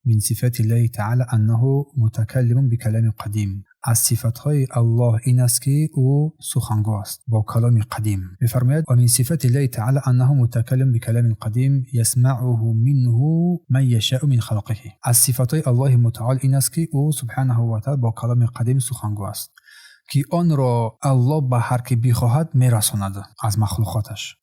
من صفات الله تعالی انه متکلم بکلام قدیم. از صفاتهای الله این است که او سخنگو است با کلام قدیم. می‌فرماید و من صفات الله تعالی انه متکلم بکلام قدیم یسمعه منه من یشاء من خلقه. از صفاتهای الله متعال این است که او سبحانه و تعالی با کلام قدیم سخنگو است که آن را الله به هر که بخواهد میرساند از مخلوقاتش.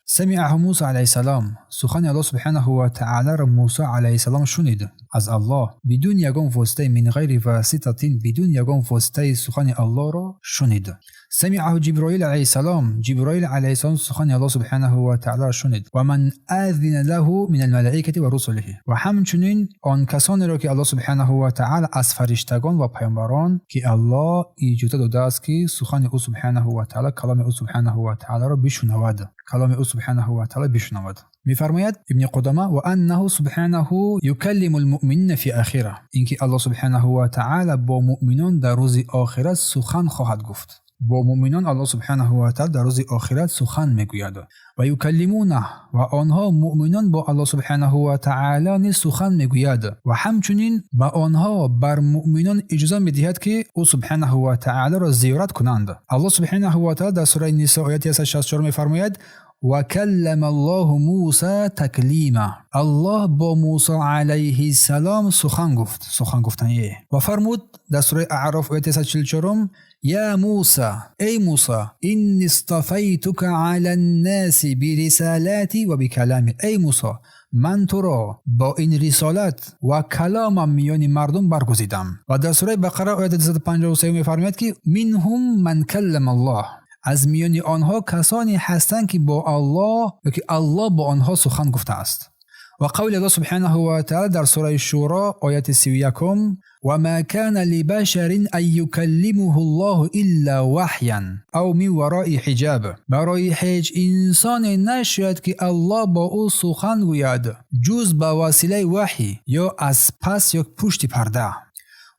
سمعه موسی علیه السلام، سخن الله سبحانه و تعالی را موسی علیه السلام شنید از الله بدون یگان واسطه، من غیر واسطه، بدون یگان واسطه سخن الله را شنید. سمعه جبرائیل علیه السلام، جبرائیل علیه السلام سخن الله سبحانه و تعالی را شنید. و من اذن له من الملائکه و رسله، و همچنین آن کسانی را که الله سبحانه و تعالی از فرشتگان و پیامبران که الله اجازه داده است که سخن او سبحانه و تعالی کلام او سبحانه و تعالی را بشنود، کلام او سبحانه و تعالی بشنود. می‌فرماید ابن قدامه و انه سبحانه یکلم المؤمنین فی آخره، اینکه الله سبحانه و تعالی با مؤمنان در روز آخرت سخن خواهد گفت. با مؤمنان الله سبحانه و تعالی در روز آخرت سخن میگوید و یکلمونه، و آنها مؤمنان با الله سبحانه و تعالی نیز سخن میگوید و همچنین با آنها بر مؤمنان اجازه میدهد که او سبحانه و تعالی را زیارت کنند. الله سبحانه و تعالی در سوره النساء آیه 64 میفرماید و کلم الله موسی تکلیما، الله با موسی علیه السلام سخن گفت، سخن گفتنیه. و فرمود در سوره اعراف آیه 44 یا موسی، ای موسی، انی اصطفیتک علی الناس برسالاتی و بکلامی، ای موسی، من تو را با این رسالت و کلامم میان مردم برگزیدم. و در سوره بقره آیه 253 میفرماید که منهم من کلم الله، از میان آنها کسانی هستند که با الله و که الله با آنها سخن گفته است. و قول الله سبحانه و تعالی در سوره شورا آیه 31 و ما کان لبشر ان یکلمه الله الا وحیا او من وراء حجاب، برای هیچ انسان نشاید که الله با او سخن گوید جز به وسیله وحی یا از پس یا پشت پرده.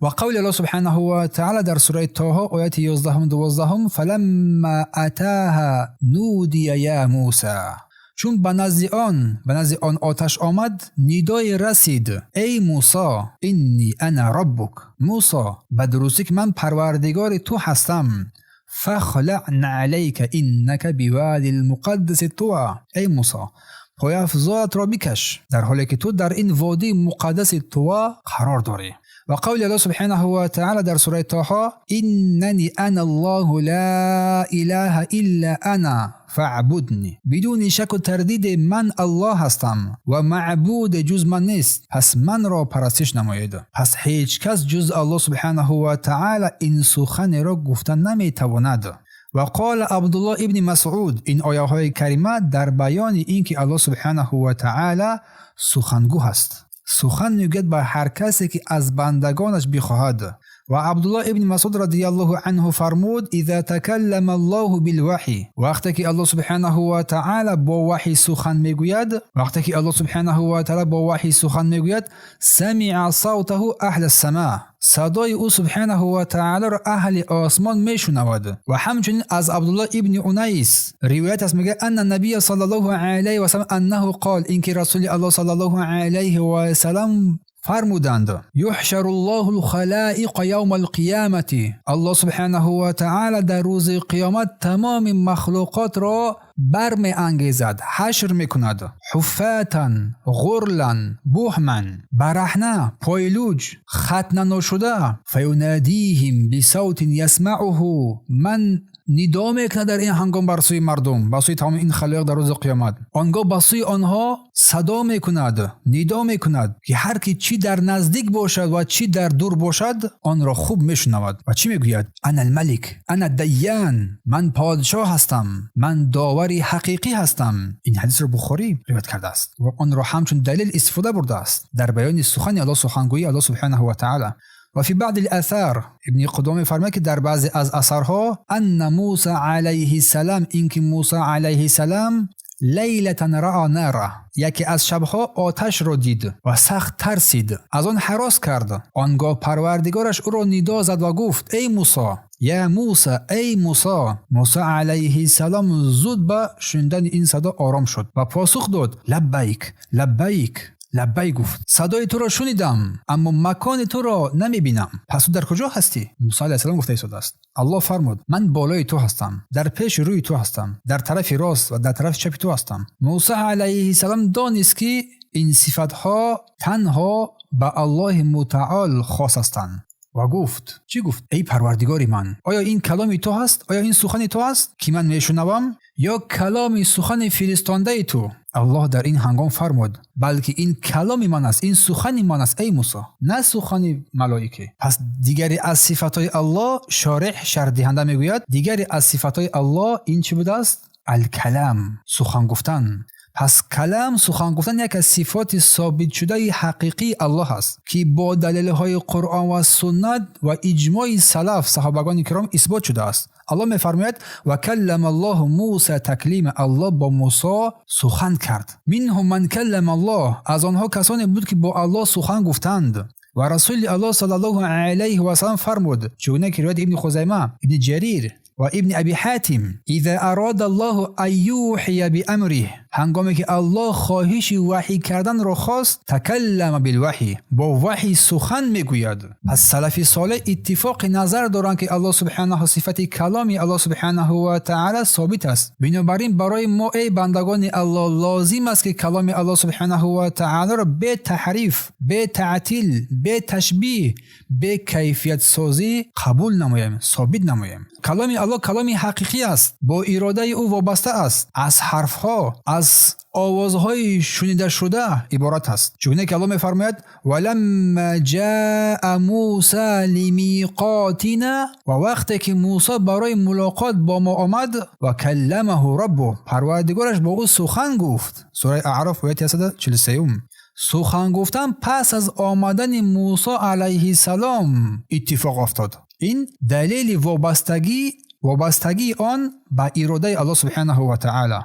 و قول الله سبحانه و تعالی در سوره طه آیه 11 و 12 فلما اتاها نودی یا موسی، چون به نزد آن آتش آمد ندای رسید ای موسی انی انا ربک، موسی به درستی که من پروردگار تو هستم، فخلع نعلیک انک بوادی المقدس طوى، ای موسی پای افزایت را بکش در حالی که تو در این وادی مقدس طوى قرار داری. و قول الله سبحانه و تعالی در سوره طه اننی انا الله لا اله الا انا فاعبدنی، بدون شک و تردید من الله هستم و معبود جز من نیست، پس من را پرستش نمایید. پس هیچ کس جز الله سبحانه و تعالی این سخن را گفتن نمیتواند. و قال عبدالله ابن مسعود، این آیه های کریمه در بیان اینکه الله سبحانه و تعالی سخنگو هست، سخن میگوید به هر کسی که از بندگانش بخواهد. و عبدالله ابن مسعود رضی الله عنه فرمود اذا تکلم الله بالوحی، وقتی که الله سبحانه و تعالی با وحی سخن میگوید، وقتی که الله سبحانه و تعالی با وحی سخن میگوید سمع صوته اهل السماء، صدای او سبحانه و تعالی را اهل آسمان میشنود. و همچنین از عبدالله ابن انیس روایت است میگه ان النبی صلی الله علیه و سلم انه قال، اینکه رسول الله صلی الله علیه و سلم فرمودند یحشر الله الخلائق یوم القیامت، الله سبحانه و تعالی در روز قیامت تمام مخلوقات را برمی انگیزد، حشر میکند، حفاتا غرلا بهما، برهنه، پایلوج، ختنه نشده، فینادیهم بصوت یسمعه، من ندا میکنه در این هنگام بر سوی مردم، بر سوی تمام این خلایق در روز قیامت، آنگاه بر سوی آنها صدا میکند، ندا میکند که هر کی چی در نزدیک باشد و چی در دور باشد آن را خوب میشنود. و چی میگوید؟ انا الملک، انا الدیان، من پادشاه هستم، من داوری حقیقی هستم. این حدیث را بخاری روایت کرده است و آن را همچون دلیل استفاده برده است در بیان سخن الله، سخنگوی الله سبحانه و تعالی. و فی بعض الاثار ابن قدامه فرماید که در بعضی از اثرها ان موسی علیه السلام، اینکه موسی علیه السلام لیلتا رأى نارا، یکی از شبها آتش را دید و سخت ترسید، از آن هراس کرد. آنگاه پروردگارش او را ندا زد و گفت ای موسی، یا موسی، ای موسی. موسی علیه السلام زود به شنیدن این صدا آرام شد و پاسخ داد لبیک لبیک، لبیک گفت صدای تو را شنیدم اما مکان تو را نمیبینم. پس تو در کجا هستی؟ موسی علیه السلام گفته ایستاده است. الله فرمود من بالای تو هستم، در پیش روی تو هستم، در طرف راست و در طرف چپ تو هستم. موسی علیه السلام دانست که این صفتها تنها به الله متعال خاص هستند و گفت چی گفت؟ ای پروردگار من، آیا این کلام تو هست؟ آیا این سخن تو هست که من میشنوم یا کلام سخن فرستنده تو؟ الله در این هنگام فرمود بلکه این کلام من است، این سخن من است ای موسی، نه سخن ملائکه. پس دیگری از صفاتهای الله شرح دهنده میگوید دیگری از صفاتهای الله این چی بوده است؟ الکلام، سخن گفتن. پس کلام، سخن گفتن یک از صفات ثابت شده حقیقی الله است که با دلیل‌های قرآن و سنت و اجماع سلف صحابگان کرام اثبات شده است. الله می‌فرماید و کلم الله موسی تکلیم، الله با موسی سخن کرد. منهم من کلم الله، از آنها کسانی بود که با الله سخن گفتند. و رسول الله صلی الله علیه و سلم فرمود چگونه که روایت ابن خزیمه، ابن جریر و ابن ابی حاتم اذا اراد الله ان یوحی بامره، هنگامی که الله خواهش وحی کردن را خواست، تکلم بالوحی، با وحی سخن میگوید. پس سلف صالح اتفاق نظر دارند که الله سبحانه صفت کلامی الله سبحانه و تعالی ثابت است. بنابراین برای ما ای بندگان الله لازم است که کلام الله سبحانه و تعالی را به تحریف، به تعطیل، به تشبیه، به کیفیت سازی قبول نماییم، ثابت نماییم. کلام الله کلامی حقیقی است، با اراده او وابسته است، از حرفها، از آوازهای شنیده شده عبارت است. چگونه که الله می‌فرماید ولما جاء موسی لمیقاتنا، و وقتی که موسی برای ملاقات با ما آمد، و کلمه ربه، پروردگارش با او سخن گفت. سوره اعراف آیه 143. سخن گفتن پس از آمدن موسی علیه السلام اتفاق افتاد. این دلیل وابستگی آن به اراده الله سبحانه و تعالی.